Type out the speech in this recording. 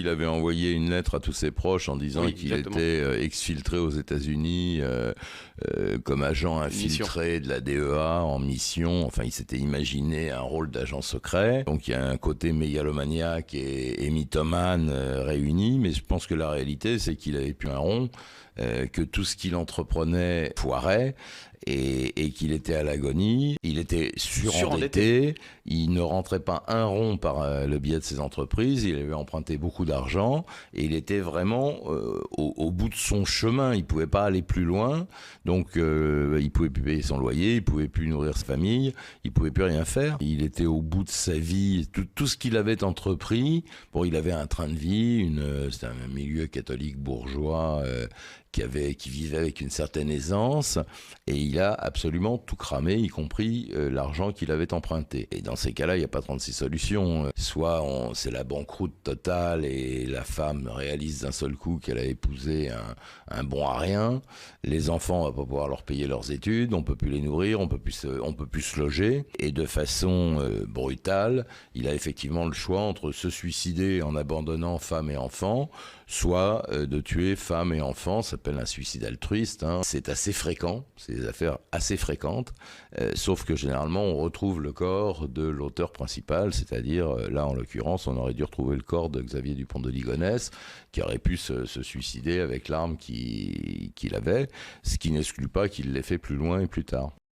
Il avait envoyé une lettre à tous ses proches en disant Oui, qu'il exactement. était exfiltré aux États-Unis comme agent Mission. infiltré de la DEA en mission. Enfin, il s'était imaginé un rôle d'agent secret. Donc il y a un côté mégalomaniaque et mythomane réuni, mais je pense que la réalité, c'est qu'il avait pu un rond, que tout ce qu'il entreprenait foirait. Et qu'il était à l'agonie, il était surendetté, il ne rentrait pas un rond par le biais de ses entreprises, il avait emprunté beaucoup d'argent et il était vraiment au bout de son chemin, il ne pouvait pas aller plus loin, donc il ne pouvait plus payer son loyer, il ne pouvait plus nourrir sa famille, il ne pouvait plus rien faire, il était au bout de sa vie, tout ce qu'il avait entrepris, bon, il avait un train de vie, c'était un milieu catholique bourgeois qui vivait avec une certaine aisance, et il a absolument tout cramé, y compris l'argent qu'il avait emprunté. Et dans ces cas-là, il n'y a pas 36 solutions. Soit c'est la banqueroute totale et la femme réalise d'un seul coup qu'elle a épousé un bon à rien. Les enfants, on va pas pouvoir leur payer leurs études, on peut plus les nourrir, on peut plus se loger. Et de façon brutale, il a effectivement le choix entre se suicider en abandonnant femme et enfants, soit de tuer femme et enfants. Ça s'appelle un suicide altruiste. Hein. C'est assez fréquent, c'est des affaires assez fréquentes, sauf que généralement on retrouve le corps de l'auteur principal, c'est-à-dire là en l'occurrence on aurait dû retrouver le corps de Xavier Dupont de Ligonnès qui aurait pu se suicider avec l'arme qu'il avait, ce qui n'exclut pas qu'il l'ait fait plus loin et plus tard.